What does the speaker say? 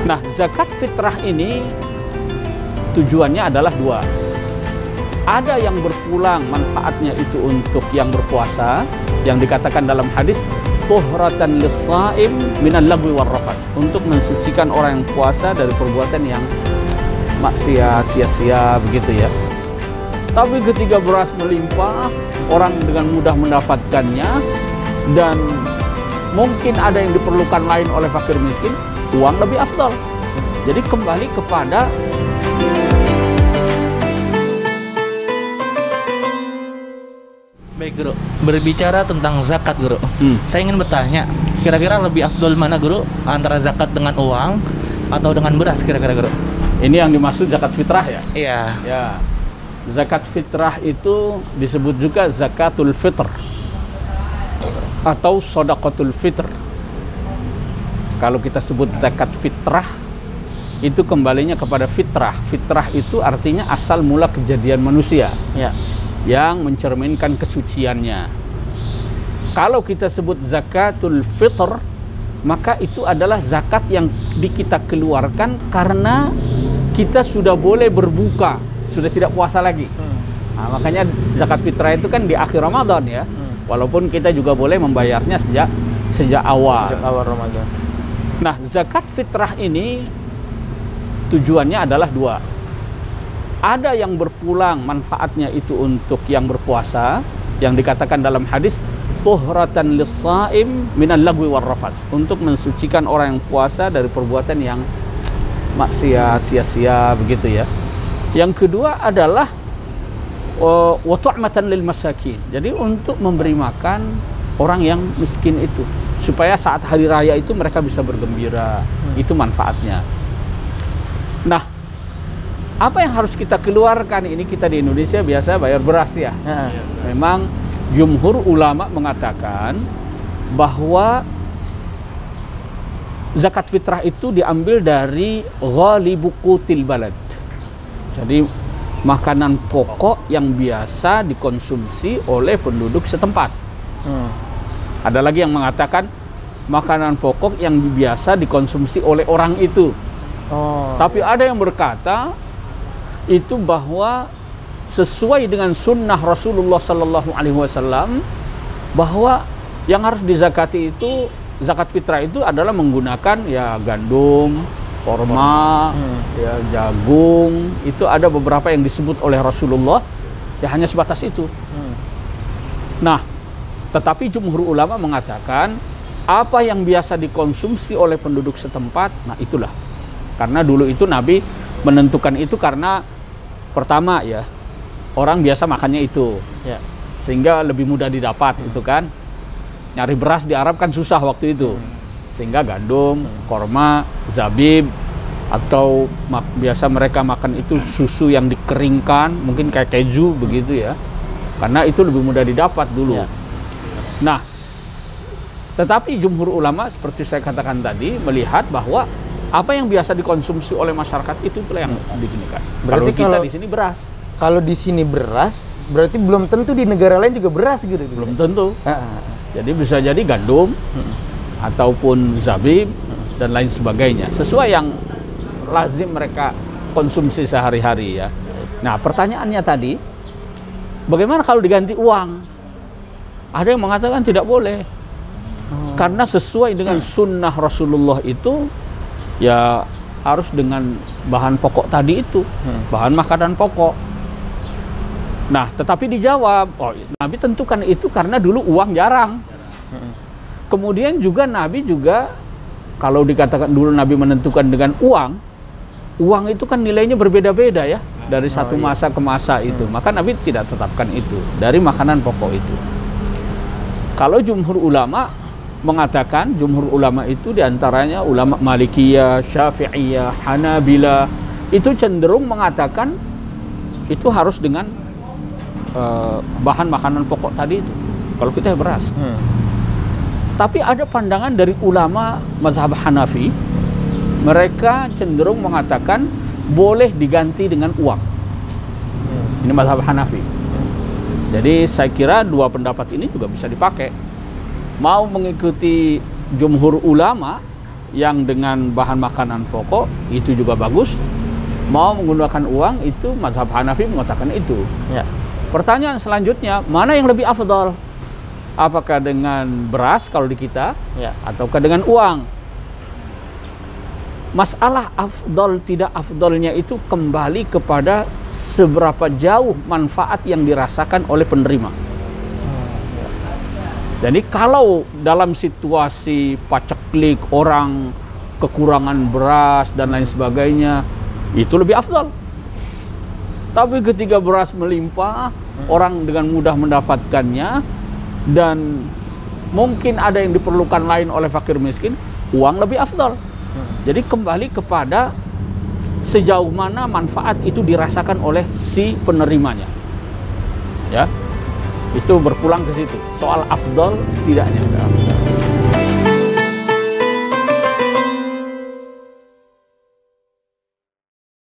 Nah, zakat fitrah ini tujuannya adalah dua. Ada yang berpulang manfaatnya itu untuk yang berpuasa, yang dikatakan dalam hadis tuhratan lis-shaim minal lagwi war rafath, untuk mensucikan orang yang puasa dari perbuatan yang maksiat, sia-sia begitu ya. Tapi ketika beras melimpah, orang dengan mudah mendapatkannya, dan mungkin ada yang diperlukan lain oleh fakir miskin, uang lebih afdal. Jadi kembali kepada baik Guru, berbicara tentang zakat Guru, saya ingin bertanya, kira-kira lebih afdol mana Guru, antara zakat dengan uang atau dengan beras kira-kira Guru? ini yang dimaksud zakat fitrah ya? Iya. Ya, zakat fitrah itu disebut juga zakatul fitr atau shadaqatul fitr. Kalau kita sebut zakat fitrah, itu kembalinya kepada fitrah. Fitrah itu artinya asal mula kejadian manusia, Ya. yang mencerminkan kesuciannya. Kalau kita sebut zakatul fitr, maka itu adalah zakat yang kita keluarkan karena kita sudah boleh berbuka, sudah tidak puasa lagi. Nah, makanya zakat fitrah itu kan di akhir Ramadan ya. Walaupun kita juga boleh membayarnya sejak awal. Sejak awal Ramadan. Nah, zakat fitrah ini tujuannya adalah dua. Ada yang berpulang manfaatnya itu untuk yang berpuasa, yang dikatakan dalam hadis tuhratan lis-shaim minal lagwi war rafath, untuk mensucikan orang yang puasa dari perbuatan yang maksiat, sia-sia begitu ya. Yang kedua adalah wa tu'matan lil masakin. Jadi untuk memberi makan orang yang miskin itu, supaya saat hari raya itu mereka bisa bergembira. Itu manfaatnya. Nah, apa yang harus kita keluarkan? Ini kita di Indonesia biasa bayar beras ya. Memang jumhur ulama mengatakan bahwa zakat fitrah itu diambil dari ghalibu qutil balad. Jadi makanan pokok yang biasa dikonsumsi oleh penduduk setempat. Ada lagi yang mengatakan makanan pokok yang biasa dikonsumsi oleh orang itu. Tapi ada yang berkata itu bahwa sesuai dengan sunnah Rasulullah Sallallahu Alaihi Wasallam, bahwa yang harus dizakati itu, zakat fitrah itu adalah menggunakan ya gandum, korma, ya jagung. Itu ada beberapa yang disebut oleh Rasulullah, ya hanya sebatas itu. Nah, tetapi jumhur ulama mengatakan apa yang biasa dikonsumsi oleh penduduk setempat, nah itulah. Karena dulu itu Nabi menentukan itu karena pertama ya, orang biasa makannya itu, Ya. sehingga lebih mudah didapat itu kan. Nyari beras di Arab kan susah waktu itu, sehingga gandum, korma, zabib, atau biasa mereka makan itu susu yang dikeringkan, mungkin kayak keju begitu ya, karena itu lebih mudah didapat dulu. Ya. Nah, tetapi jumhur ulama seperti saya katakan tadi melihat bahwa apa yang biasa dikonsumsi oleh masyarakat itu pula yang digunakan. Berarti kalau kita di sini beras. Kalau di sini beras, berarti belum tentu di negara lain juga beras gitu. Belum tentu. Jadi bisa jadi gandum, ataupun zabib, dan lain sebagainya. Sesuai yang lazim mereka konsumsi sehari-hari ya. Nah, pertanyaannya tadi, bagaimana kalau diganti uang? Ada yang mengatakan tidak boleh. Karena sesuai dengan sunnah Rasulullah itu, ya harus dengan bahan pokok tadi itu, bahan makanan pokok. Nah, tetapi dijawab, oh, Nabi tentukan itu karena dulu uang jarang. Kemudian juga Nabi juga, kalau dikatakan dulu Nabi menentukan dengan uang itu kan nilainya berbeda-beda ya, dari satu masa ke masa itu. Maka Nabi tidak tetapkan itu, dari makanan pokok itu. Kalau jumhur ulama mengatakan, jumhur ulama itu diantaranya ulama Malikiyah, Syafi'iyah, Hanabila, itu cenderung mengatakan itu harus dengan bahan makanan pokok tadi itu. Kalau kita beras. Tapi ada pandangan dari ulama mazhab Hanafi, mereka cenderung mengatakan boleh diganti dengan uang. Ini mazhab Hanafi. Jadi saya kira dua pendapat ini juga bisa dipakai. Mau mengikuti jumhur ulama yang dengan bahan makanan pokok itu juga bagus. Mau menggunakan uang itu mazhab Hanafi mengatakan itu. Ya. Pertanyaan selanjutnya, mana yang lebih afdal? Apakah dengan beras kalau di kita, Ya. ataukah dengan uang? Masalah afdal tidak afdalnya itu kembali kepada seberapa jauh manfaat yang dirasakan oleh penerima. Jadi kalau dalam situasi paceklik, orang kekurangan beras dan lain sebagainya, itu lebih afdal. Tapi ketika beras melimpah, orang dengan mudah mendapatkannya, dan mungkin ada yang diperlukan lain oleh fakir miskin, uang lebih afdal. Jadi kembali kepada sejauh mana manfaat itu dirasakan oleh si penerimanya. Ya, itu berpulang ke situ. Soal afdal tidaknya.